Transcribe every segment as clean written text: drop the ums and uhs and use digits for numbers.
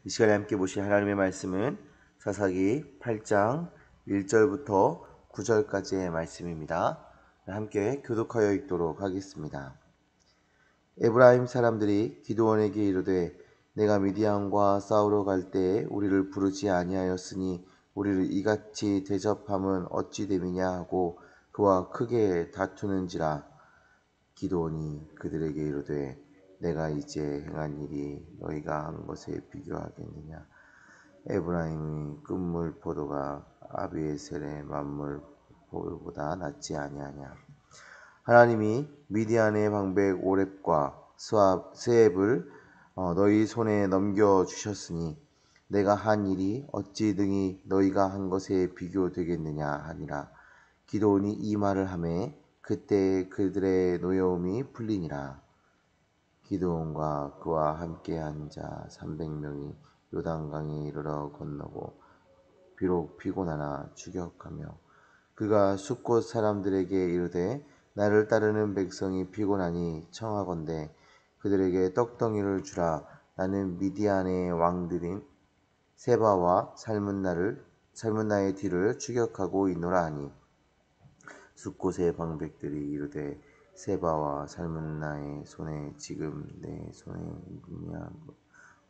이 시간에 함께 보실 하나님의 말씀은 사사기 8장 1절부터 9절까지의 말씀입니다. 함께 교독하여 읽도록 하겠습니다. 에브라임 사람들이 기드온에게 이르되 내가 미디안과 싸우러 갈 때에 우리를 부르지 아니하였으니 우리를 이같이 대접함은 어찌 됨이냐 하고 그와 크게 다투는지라. 기드온이 그들에게 이르되 내가 이제 행한 일이 너희가 한 것에 비교하겠느냐. 에브라임의 끝물 포도가 아비에셀의 만물 포도보다 낫지 아니하냐. 하나님이 미디안의 방백 오렙과 스왑을 너희 손에 넘겨주셨으니 내가 한 일이 어찌 등이 너희가 한 것에 비교되겠느냐 하니라. 기드온이 이 말을 하매 그때 그들의 노여움이 풀리니라. 기드온과 그와 함께한 자 300명이 요단강에 이르러 건너고 비록 피곤하나 추격하며 그가 숫곳 사람들에게 이르되 나를 따르는 백성이 피곤하니 청하건대 그들에게 떡덩이를 주라. 나는 미디안의 왕들인 세바와 살문나의 뒤를 추격하고 있노라 하니 숫곳의 방백들이 이르되 세바와 살문나의 손에 지금 내 손에 있느냐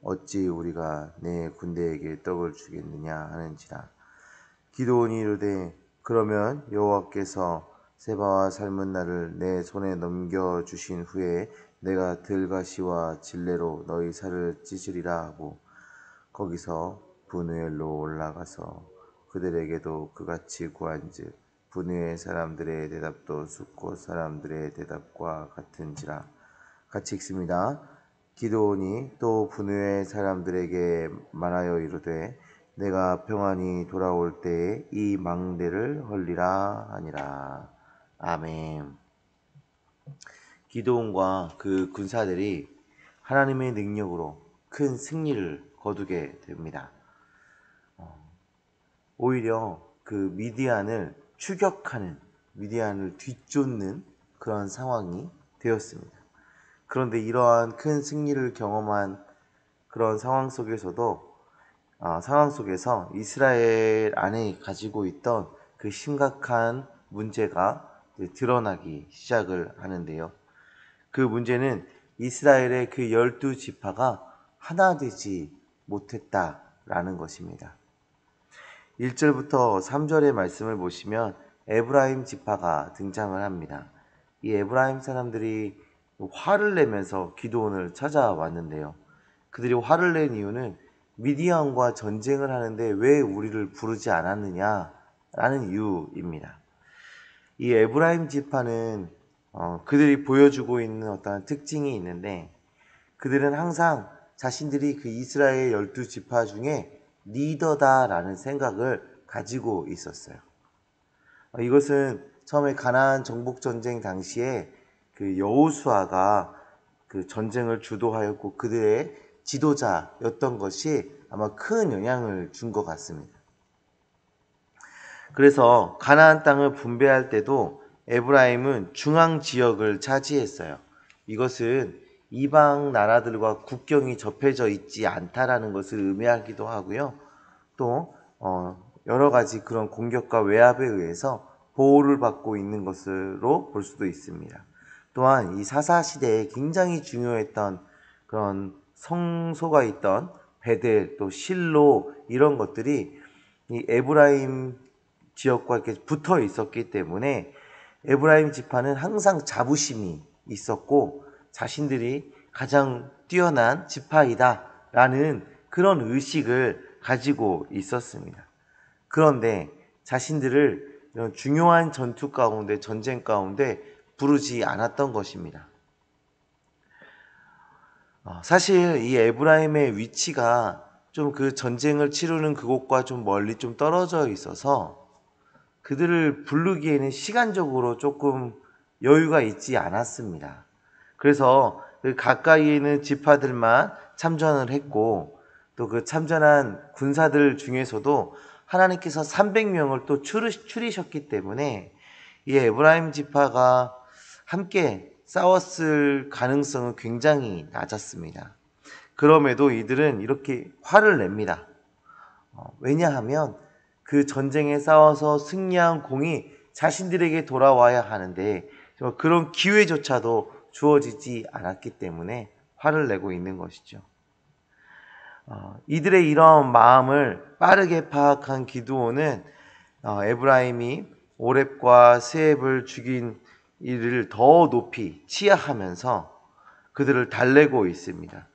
어찌 우리가 내 군대에게 떡을 주겠느냐 하는지라. 기드온이 이르되 그러면 여호와께서 세바와 살문나를 내 손에 넘겨 주신 후에 내가 들가시와 질레로 너희 살을 찢으리라 하고 거기서 브누엘로 올라가서 그들에게도 그같이 구한즉 브누엘 사람들의 대답도 숫곳 사람들의 대답과 같은지라. 같이 읽습니다. 기드온이 또 브누엘 사람들에게 말하여 이르되 내가 평안히 돌아올 때에 이 망대를 헐리라 하니라. 아멘. 기드온과 그 군사들이 하나님의 능력으로 큰 승리를 거두게 됩니다. 오히려 그 미디안을 추격하는, 미디안을 뒤쫓는 그런 상황이 되었습니다. 그런데 이러한 큰 승리를 경험한 그런 상황 속에서 이스라엘 안에 가지고 있던 그 심각한 문제가 드러나기 시작을 하는데요. 그 문제는 이스라엘의 그 12지파가 하나 되지 못했다라는 것입니다. 1절부터 3절의 말씀을 보시면 에브라임 지파가 등장을 합니다. 이 에브라임 사람들이 화를 내면서 기드온을 찾아왔는데요. 그들이 화를 낸 이유는 미디안과 전쟁을 하는데 왜 우리를 부르지 않았느냐라는 이유입니다. 이 에브라임 지파는 그들이 보여주고 있는 어떤 특징이 있는데 그들은 항상 자신들이 그 이스라엘 12지파 중에 리더다라는 생각을 가지고 있었어요. 이것은 처음에 가나안 정복 전쟁 당시에 그 여호수아가 그 전쟁을 주도하였고 그들의 지도자였던 것이 아마 큰 영향을 준 것 같습니다. 그래서 가나안 땅을 분배할 때도 에브라임은 중앙 지역을 차지했어요. 이것은 이방 나라들과 국경이 접해져 있지 않다라는 것을 의미하기도 하고요. 또 여러 가지 그런 공격과 외압에 의해서 보호를 받고 있는 것으로 볼 수도 있습니다. 또한 이 사사 시대에 굉장히 중요했던 그런 성소가 있던 베델 또 실로 이런 것들이 이 에브라임 지역과 이렇게 붙어 있었기 때문에 에브라임 지파는 항상 자부심이 있었고 자신들이 가장 뛰어난 지파이다라는 그런 의식을 가지고 있었습니다. 그런데 자신들을 이런 중요한 전투 가운데, 전쟁 가운데 부르지 않았던 것입니다. 사실 이 에브라임의 위치가 좀 그 전쟁을 치르는 그곳과 좀 멀리 좀 떨어져 있어서 그들을 부르기에는 시간적으로 조금 여유가 있지 않았습니다. 그래서 그 가까이에 있는 지파들만 참전을 했고 또 그 참전한 군사들 중에서도 하나님께서 300명을 또 추리셨기 때문에 이 에브라임 지파가 함께 싸웠을 가능성은 굉장히 낮았습니다. 그럼에도 이들은 이렇게 화를 냅니다. 왜냐하면 그 전쟁에 싸워서 승리한 공이 자신들에게 돌아와야 하는데 그런 기회조차도 주어지지 않았기 때문에 화를 내고 있는 것이죠. 이들의 이런 마음을 빠르게 파악한 기드온은 에브라임이 오렙과 스앱을 죽인 이를 더 높이 치하하면서 그들을 달래고 있습니다.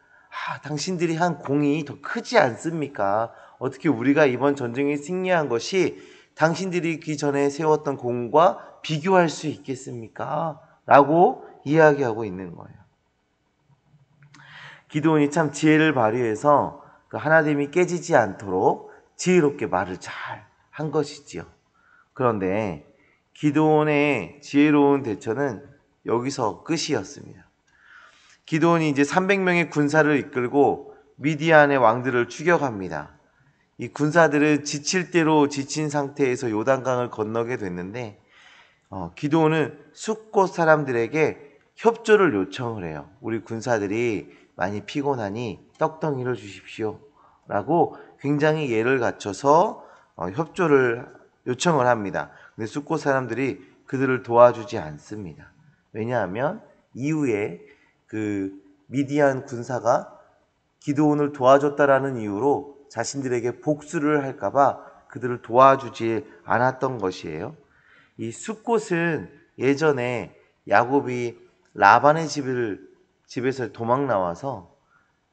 당신들이 한 공이 더 크지 않습니까? 어떻게 우리가 이번 전쟁에 승리한 것이 당신들이 그 전에 세웠던 공과 비교할 수 있겠습니까? 라고 이야기하고 있는 거예요. 기드온이 참 지혜를 발휘해서 그 하나됨이 깨지지 않도록 지혜롭게 말을 잘 한 것이지요. 그런데 기드온의 지혜로운 대처는 여기서 끝이었습니다. 기드온이 이제 300명의 군사를 이끌고 미디안의 왕들을 추격합니다. 이 군사들은 지칠 대로 지친 상태에서 요단강을 건너게 됐는데 기드온은 숫곳 사람들에게 협조를 요청을 해요. 우리 군사들이 많이 피곤하니 떡덩이를 주십시오 라고 굉장히 예를 갖춰서 협조를 요청을 합니다. 근데 숫곳 사람들이 그들을 도와주지 않습니다. 왜냐하면 이후에 그 미디안 군사가 기드온을 도와줬다라는 이유로 자신들에게 복수를 할까봐 그들을 도와주지 않았던 것이에요. 이 숫곳은 예전에 야곱이 라반의 집에서 도망 나와서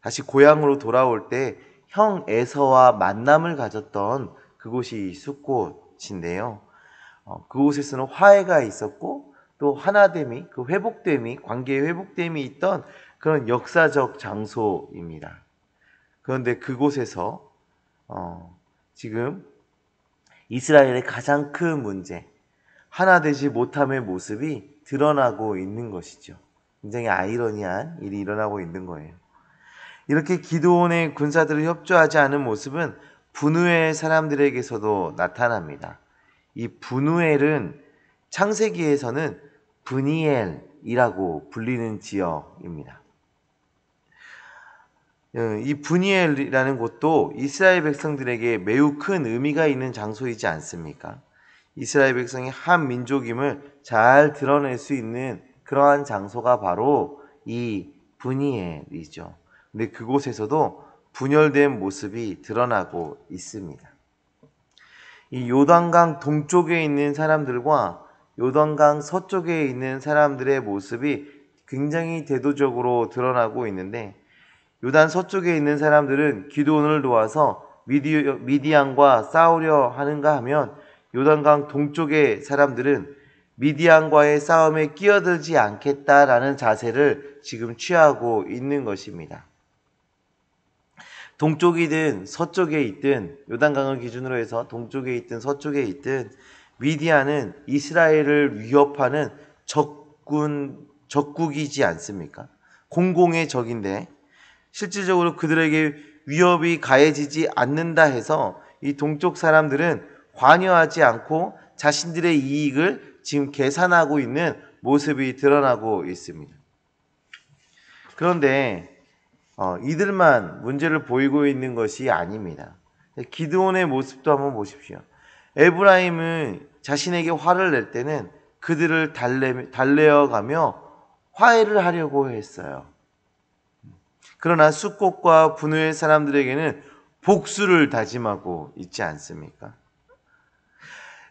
다시 고향으로 돌아올 때 형 에서와 만남을 가졌던 그곳이 숫곳인데요. 그곳에서는 화해가 있었고 또 하나됨이, 그 회복됨이, 관계의 회복됨이 있던 그런 역사적 장소입니다. 그런데 그곳에서 지금 이스라엘의 가장 큰 문제, 하나 되지 못함의 모습이 드러나고 있는 것이죠. 굉장히 아이러니한 일이 일어나고 있는 거예요. 이렇게 기드온의 군사들을 협조하지 않은 모습은 분우엘 사람들에게서도 나타납니다. 이 분우엘은 창세기에서는 브니엘이라고 불리는 지역입니다. 이 브니엘이라는 곳도 이스라엘 백성들에게 매우 큰 의미가 있는 장소이지 않습니까? 이스라엘 백성이 한 민족임을 잘 드러낼 수 있는 그러한 장소가 바로 이 브니엘이죠. 근데 그곳에서도 분열된 모습이 드러나고 있습니다. 이 요단강 동쪽에 있는 사람들과 요단강 서쪽에 있는 사람들의 모습이 굉장히 대조적으로 드러나고 있는데 요단 서쪽에 있는 사람들은 기드온을 도와서 미디안과 싸우려 하는가 하면 요단강 동쪽의 사람들은 미디안과의 싸움에 끼어들지 않겠다라는 자세를 지금 취하고 있는 것입니다. 동쪽이든 서쪽에 있든 요단강을 기준으로 해서 동쪽에 있든 서쪽에 있든 미디안은 이스라엘을 위협하는 적국이지 않습니까? 공공의 적인데 실질적으로 그들에게 위협이 가해지지 않는다 해서 이 동쪽 사람들은 관여하지 않고 자신들의 이익을 지금 계산하고 있는 모습이 드러나고 있습니다. 그런데 이들만 문제를 보이고 있는 것이 아닙니다. 기드온의 모습도 한번 보십시오. 에브라임은 자신에게 화를 낼 때는 그들을 달래어가며 화해를 하려고 했어요. 그러나 숫곳과 분우엘 사람들에게는 복수를 다짐하고 있지 않습니까?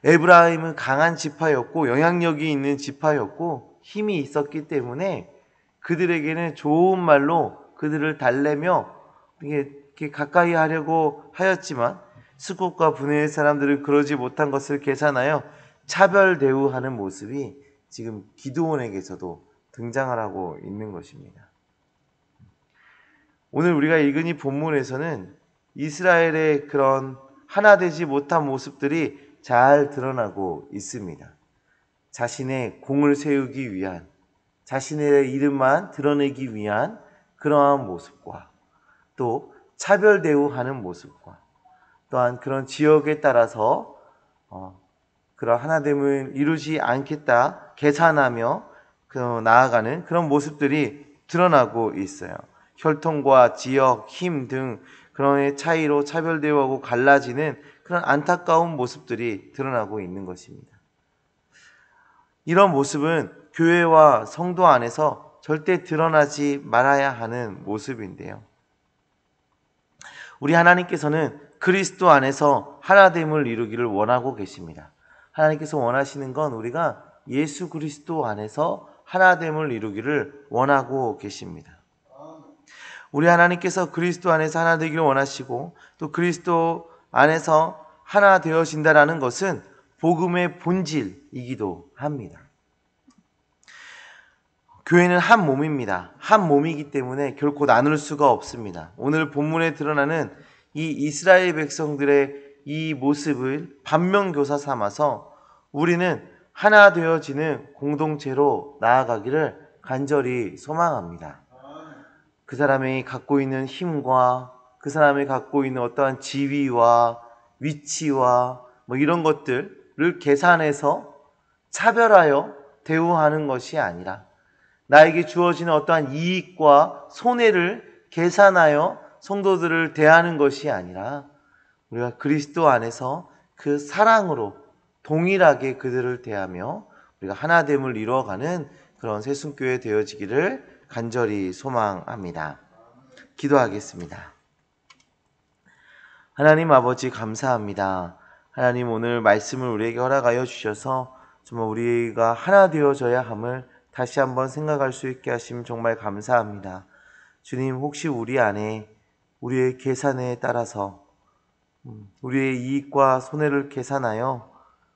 에브라임은 강한 지파였고 영향력이 있는 지파였고 힘이 있었기 때문에 그들에게는 좋은 말로 그들을 달래며 이렇게 가까이 하려고 하였지만 숫곳과 분우엘 사람들은 그러지 못한 것을 계산하여 차별 대우하는 모습이 지금 기드온에게서도 등장을 하고 있는 것입니다. 오늘 우리가 읽은 이 본문에서는 이스라엘의 그런 하나 되지 못한 모습들이 잘 드러나고 있습니다. 자신의 공을 세우기 위한, 자신의 이름만 드러내기 위한 그러한 모습과 또 차별 대우하는 모습과 또한 그런 지역에 따라서 그런 하나됨을 이루지 않겠다 계산하며 나아가는 그런 모습들이 드러나고 있어요. 혈통과 지역, 힘 등 그런 차이로 차별되어하고 갈라지는 그런 안타까운 모습들이 드러나고 있는 것입니다. 이런 모습은 교회와 성도 안에서 절대 드러나지 말아야 하는 모습인데요. 우리 하나님께서는 그리스도 안에서 하나됨을 이루기를 원하고 계십니다. 하나님께서 원하시는 건 우리가 예수 그리스도 안에서 하나됨을 이루기를 원하고 계십니다. 우리 하나님께서 그리스도 안에서 하나 되기를 원하시고 또 그리스도 안에서 하나 되어진다라는 것은 복음의 본질이기도 합니다. 교회는 한 몸입니다. 한 몸이기 때문에 결코 나눌 수가 없습니다. 오늘 본문에 드러나는 이 이스라엘 백성들의 이 모습을 반면교사 삼아서 우리는 하나 되어지는 공동체로 나아가기를 간절히 소망합니다. 그 사람이 갖고 있는 힘과 그 사람이 갖고 있는 어떠한 지위와 위치와 이런 것들을 계산해서 차별하여 대우하는 것이 아니라 나에게 주어지는 어떠한 이익과 손해를 계산하여 성도들을 대하는 것이 아니라 우리가 그리스도 안에서 그 사랑으로 동일하게 그들을 대하며 우리가 하나됨을 이루어가는 그런 새순교회 되어지기를 간절히 소망합니다. 기도하겠습니다. 하나님 아버지 감사합니다. 하나님 오늘 말씀을 우리에게 허락하여 주셔서 정말 우리가 하나 되어져야 함을 다시 한번 생각할 수 있게 하심 정말 감사합니다. 주님, 혹시 우리 안에 우리의 계산에 따라서 우리의 이익과 손해를 계산하여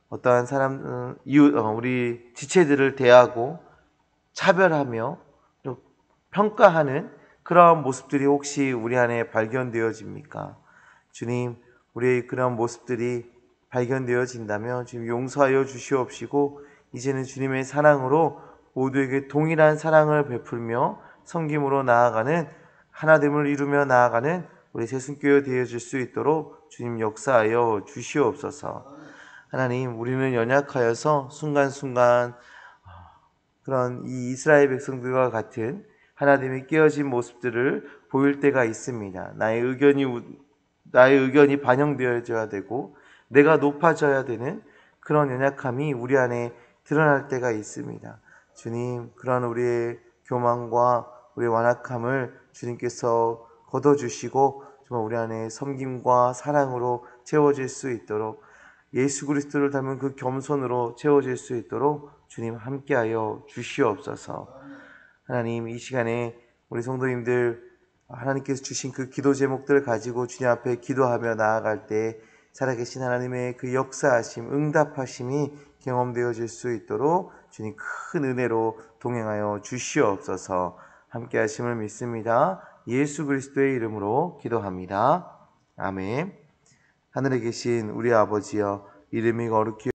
어떠한 사람, 우리 지체들을 대하고 차별하며 평가하는 그러한 모습들이 혹시 우리 안에 발견되어집니까? 주님, 우리의 그런 모습들이 발견되어진다면 주님 용서하여 주시옵시고 이제는 주님의 사랑으로 모두에게 동일한 사랑을 베풀며 섬김으로 나아가는 하나됨을 이루며 나아가는 우리 새순교회 되어질 수 있도록 주님 역사하여 주시옵소서. 하나님, 우리는 연약하여서 순간순간 그런 이 이스라엘 백성들과 같은 하나님의 깨어진 모습들을 보일 때가 있습니다. 나의 의견이 반영되어져야 되고 내가 높아져야 되는 그런 연약함이 우리 안에 드러날 때가 있습니다. 주님, 그런 우리의 교만과 우리의 완악함을 주님께서 걷어주시고 정말 우리 안에 섬김과 사랑으로 채워질 수 있도록 예수 그리스도를 닮은 그 겸손으로 채워질 수 있도록 주님 함께하여 주시옵소서. 하나님, 이 시간에 우리 성도님들 하나님께서 주신 그 기도 제목들을 가지고 주님 앞에 기도하며 나아갈 때 살아계신 하나님의 그 역사하심, 응답하심이 경험되어질 수 있도록 주님 큰 은혜로 동행하여 주시옵소서. 함께 하심을 믿습니다. 예수 그리스도의 이름으로 기도합니다. 아멘. 하늘에 계신 우리 아버지여, 이름이 거룩히